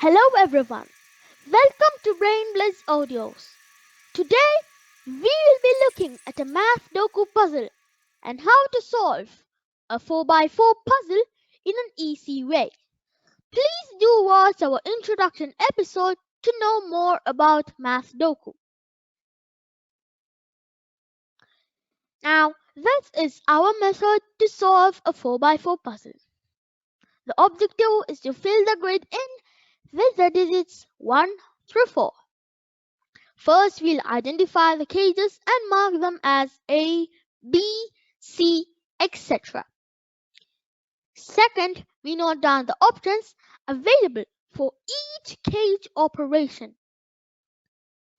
Hello everyone, welcome to Brain Blitz Audios. Today we will be looking at a Mathdoku puzzle and how to solve a 4x4 puzzle in an easy way. Please do watch our introduction episode to know more about Mathdoku. Now, this is our method to solve a 4x4 puzzle. The objective is to fill the grid in with the digits 1 through 4. First, we'll identify the cages and mark them as A, B, C, etc. Second, we note down the options available for each cage operation.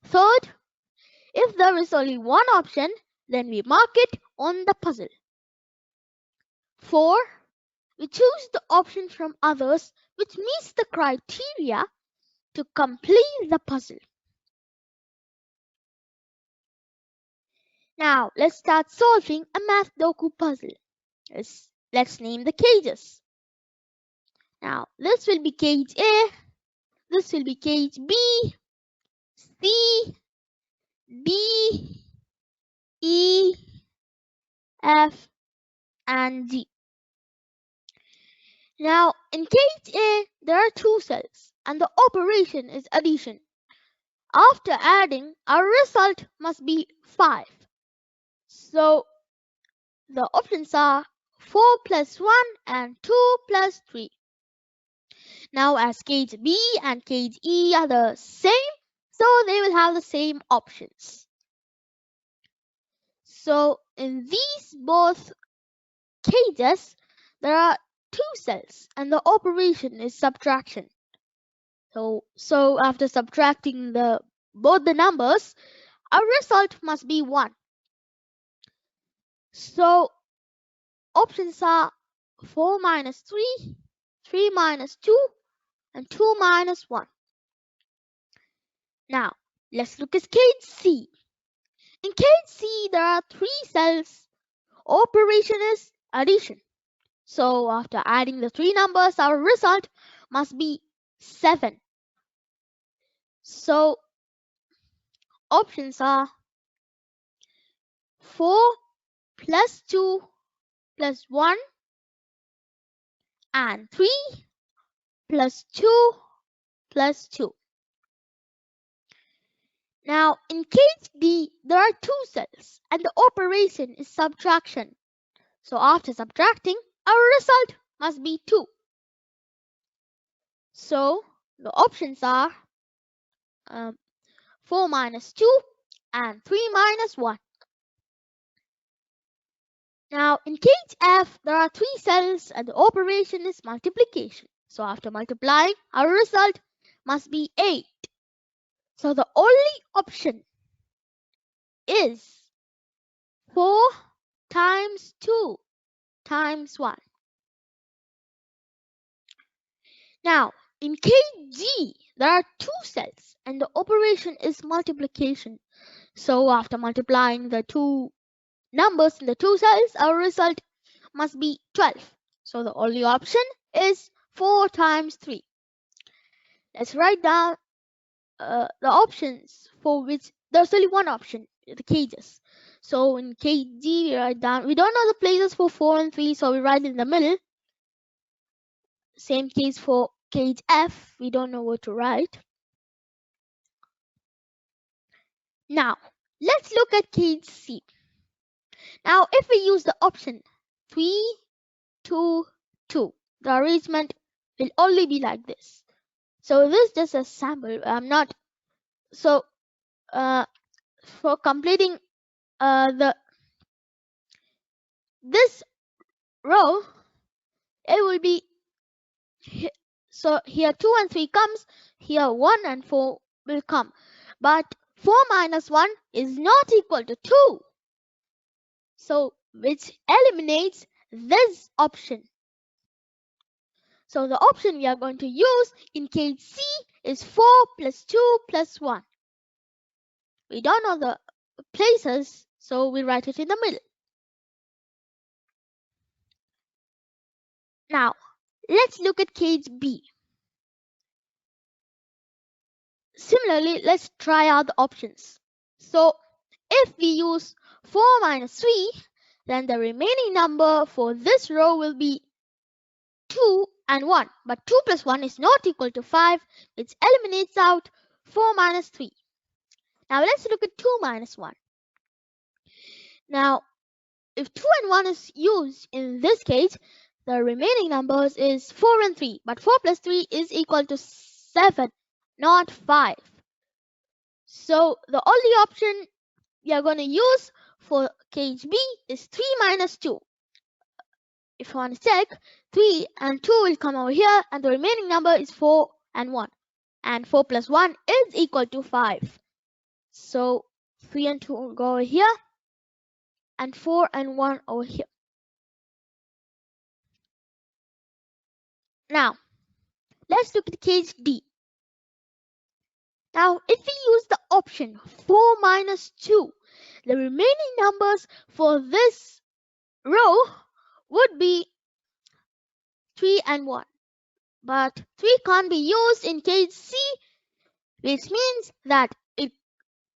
Third, if there is only one option, then we mark it on the puzzle. 4. We choose the option from others which meets the criteria to complete the puzzle. Now, let's start solving a Mathdoku puzzle. Let's name the cages. Now, this will be cage A, this will be cage B, C, D, E, F, and G. Now, in cage A, there are 2 cells, and the operation is addition. After adding, our result must be 5. So, the options are 4 plus 1 and 2 plus 3. Now, as cage B and cage E are the same, so they will have the same options. So, in these both cages, there are 2 cells and the operation is subtraction. So after subtracting both the numbers, our result must be 1. So, options are 4 minus 3, 3 minus 2, and 2 minus 1. Now, let's look at cage C. In cage C, there are 3 cells. Operation is addition. So, after adding the 3 numbers, our result must be 7. So, options are 4 plus 2 plus 1 and 3 plus 2 plus 2. Now, in cage D, there are 2 cells and the operation is subtraction. So, after subtracting, our result must be 2. So, the options are 4 minus 2 and 3 minus 1. Now, in cage F, there are 3 cells and the operation is multiplication. So, after multiplying, our result must be 8. So, the only option is 4 times 2 times 1. Now, in cage G, there are 2 cells and the operation is multiplication. So, after multiplying the 2 numbers in the 2 cells, our result must be 12. So, the only option is 4 times 3. Let's write down the options for which there's only one option, the cages. So, in cage G, we write down, we don't know the places for 4 and 3, so we write in the middle. Same case for cage F, we don't know what to write. Now, let's look at cage C. Now, if we use the option 3, 2, 2, the arrangement will only be like this. So, this is just a sample. So, for completing this row, it will be, so here 2 and 3 comes, here 1 and 4 will come. But 4 minus 1 is not equal to 2. So, which eliminates this option. So, the option we are going to use in cage C is 4 plus 2 plus 1. We don't know the places, so we write it in the middle. Now, let's look at cage B. Similarly, let's try out the options. So if we use 4 minus 3, then the remaining number for this row will be 2 and 1. But 2 plus 1 is not equal to 5, which eliminates out 4 minus 3. Now let's look at 2 minus 1. Now, if 2 and 1 is used in this case, the remaining numbers is 4 and 3. But 4 plus 3 is equal to 7, not 5. So the only option we are going to use for case B is 3 minus 2. If you want to check, 3 and 2 will come over here, and the remaining number is 4 and 1. And 4 plus 1 is equal to 5. So 3 and 2 will go over here, and 4 and 1 over here. Now, let's look at case D. Now, if we use the option 4 minus 2, the remaining numbers for this row would be 3 and 1. But 3 can't be used in case C, which means that it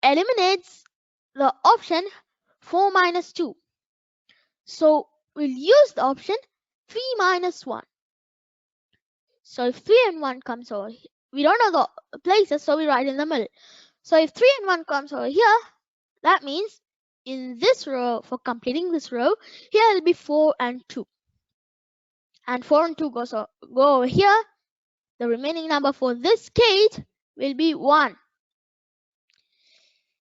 eliminates the option 4 minus 2. So we'll use the option 3 minus 1. So if 3 and 1 comes over here, we don't know the places, so we write in the middle. So if 3 and 1 comes over here, that means in this row, for completing this row, here will be 4 and 2. And 4 and 2 go over here. The remaining number for this case will be 1.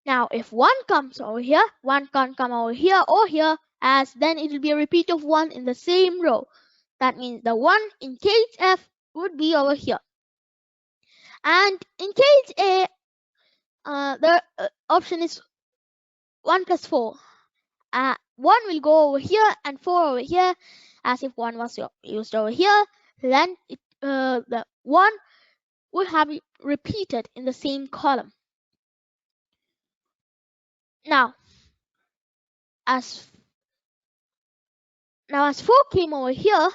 Now, if 1 comes over here, 1 can't come over here or here, as then it will be a repeat of 1 in the same row. That means the 1 in case F would be over here. And in case A, the option is 1 plus 4. 1 will go over here and 4 over here, as if 1 was used over here. Then the 1 would have repeated in the same column. Now, as 4 came over here,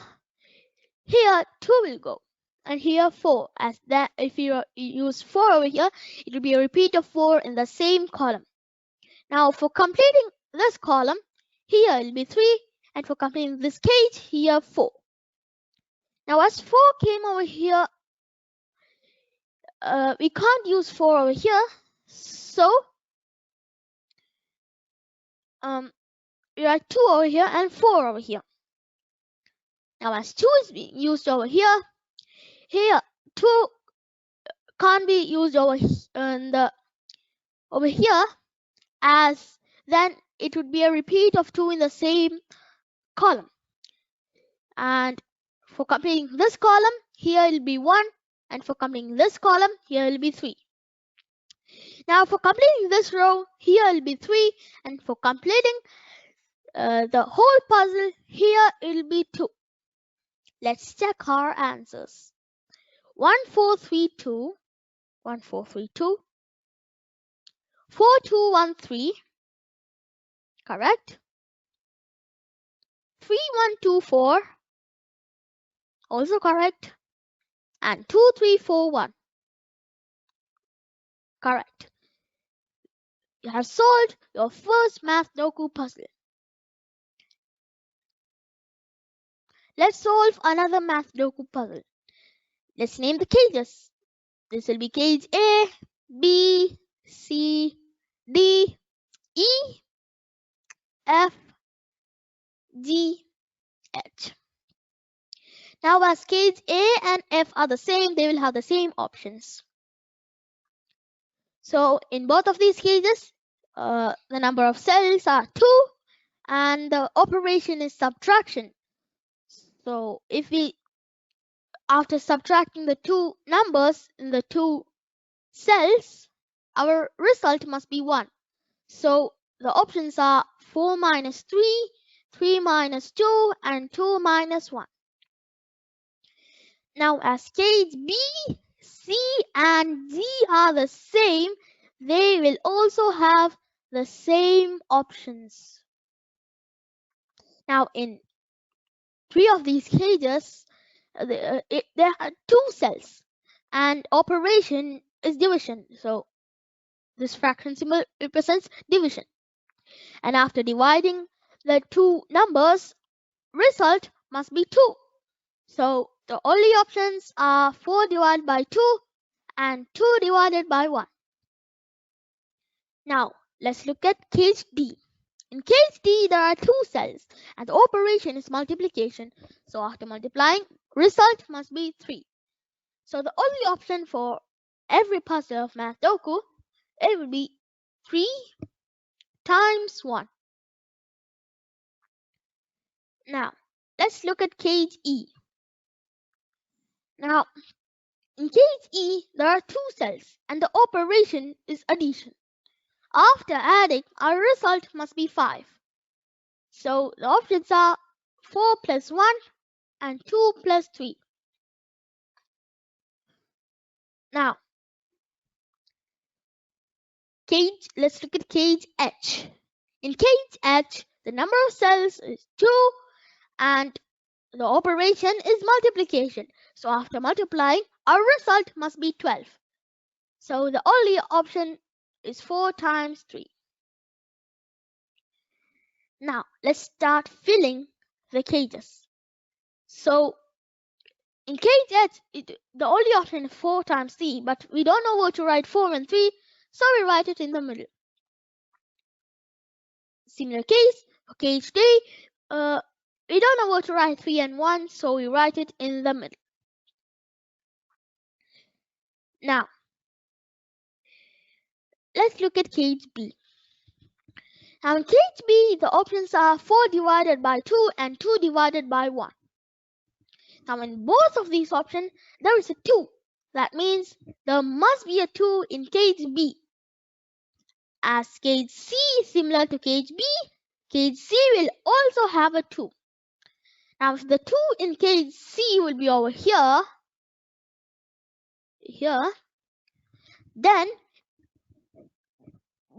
here 2 will go, and here 4. As that, if you use 4 over here, it will be a repeat of 4 in the same column. Now, for completing this column, here it will be 3, and for completing this case, here 4. Now, as 4 came over here, we can't use 4 over here, so we write 2 over here and 4 over here. Now, as 2 is being used over here, 2 can't be used over here, as then it would be a repeat of 2 in the same column. And for completing this column, here it will be 1, and for completing this column, here it will be 3. Now, for completing this row, here it will be 3, and for completing the whole puzzle, here it will be 2. Let's check our answers. 1, 4, 3, 2. 1, 4, 3, 2. 4, 2, 1, 3. Correct. 3, 1, 2, 4. Also correct. And 2, 3, 4, 1. Correct. You have solved your first Mathdoku puzzle. Let's solve another Mathdoku puzzle. Let's name the cages. This will be cage A, B, C, D, E, F, G, H. Now, as cage A and F are the same, they will have the same options. So, in both of these cages, the number of cells are 2, and the operation is subtraction. So, if we, after subtracting the two numbers in the two cells, our result must be 1. So, the options are 4 minus 3, 3 minus 2, and 2 minus 1. Now, as cage B, C, and D are the same, they will also have the same options. Now, in 3 of these cages, there are 2 cells, and operation is division. So this fraction symbol represents division. And after dividing the two numbers, result must be 2. So the only options are 4 divided by 2 and 2 divided by 1. Now let's look at case D. In case D, there are 2 cells and the operation is multiplication. So after multiplying, result must be 3. So the only option for every puzzle of Mathdoku, it will be 3 times 1. Now let's look at case E. Now in case E, there are 2 cells and the operation is addition. After adding, our result must be 5. So the options are 4 plus 1 and 2 plus 3. Now, let's look at case H. In case H, the number of cells is 2 and the operation is multiplication. So after multiplying, our result must be 12. So the only option is 4 times 3. Now, let's start filling the cages. So in case H, the only option is 4 times 3, but we don't know where to write 4 and 3, so we write it in the middle. Similar case for case D, we don't know where to write 3 and 1, so we write it in the middle. Now, let's look at case B. Now in case B, the options are 4 divided by 2 and 2 divided by 1. Now in both of these options, there is a 2. That means there must be a 2 in case B. As case C is similar to case B, case C will also have a 2. Now if the 2 in case C will be over here, then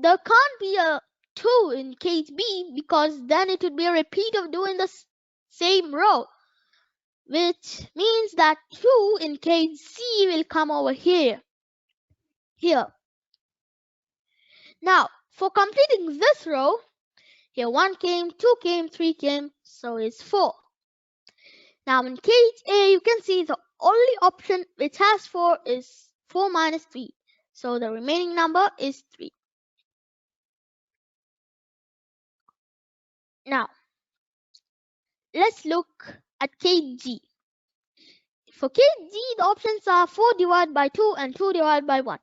there can't be a 2 in case B because then it would be a repeat of doing the same row, which means that 2 in case C will come over here. Now, for completing this row, here 1 came, 2 came, 3 came, so it's 4. Now in case A, you can see the only option which has 4 is 4 minus 3. So the remaining number is 3. Now, let's look at case G. For case G, the options are 4 divided by 2 and 2 divided by 1.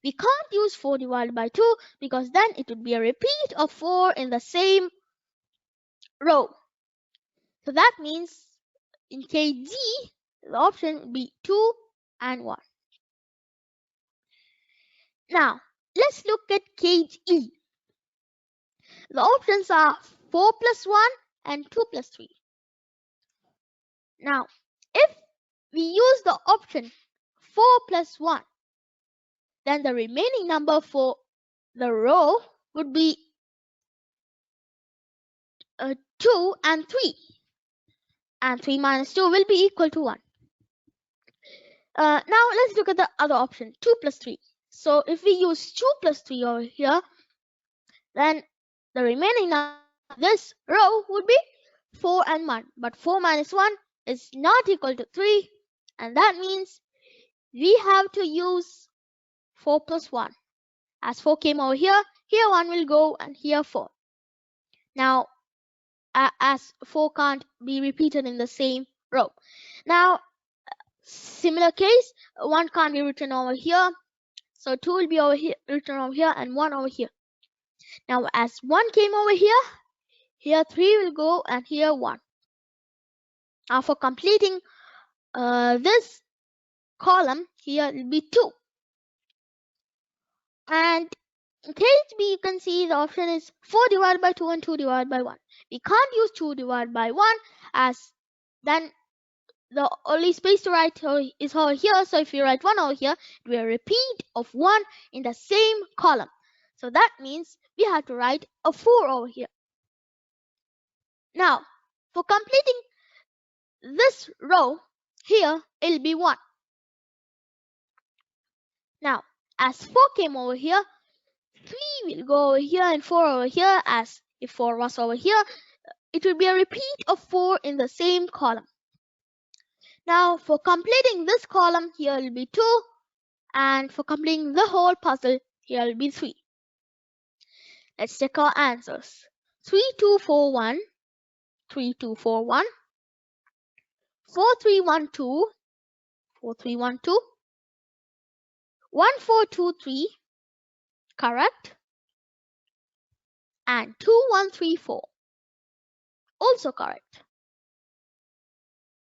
We can't use 4 divided by 2 because then it would be a repeat of 4 in the same row. So that means in case G, the option would be 2 and 1. Now, let's look at case E. The options are 4 plus 1 and 2 plus 3. Now, if we use the option 4 plus 1, then the remaining number for the row would be 2 and 3. And 3 minus 2 will be equal to 1. Now let's look at the other option, 2 plus 3. So if we use 2 plus 3 over here, then the remaining number of this row would be 4 and 1. But 4 minus 1 is not equal to 3. And that means we have to use 4 plus 1. As 4 came over here 1 will go and here 4. Now, as 4 can't be repeated in the same row. Now, similar case, 1 can't be written over here. So 2 will be over here, written over here, and 1 over here. Now, as 1 came over here 3 will go, and here 1. Now, for completing this column, here will be 2. And in case B, you can see the option is 4 divided by 2 and 2 divided by 1. We can't use 2 divided by 1 as then the only space to write is over here. So if you write 1 over here, it will be a repeat of 1 in the same column. So that means we have to write a 4 over here. Now, for completing this row, here it will be 1. Now, As 4 came over here, 3 will go over here and 4 over here. As if 4 was over here, it will be a repeat of 4 in the same column. Now for completing this column, here will be 2, and for completing the whole puzzle, here will be 3. Let's check our answers. 3241, 3241, 4312, 4312, 1423, correct, and 2134, also correct.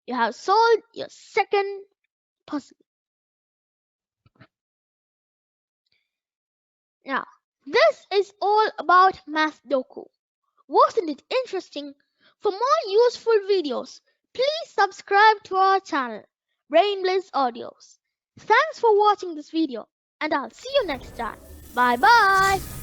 You have solved your second puzzle. Now, this is all about Mathdoku. Wasn't it interesting? For more useful videos, please subscribe to our channel, Blitz Audios. Thanks for watching this video, and I'll see you next time. Bye bye!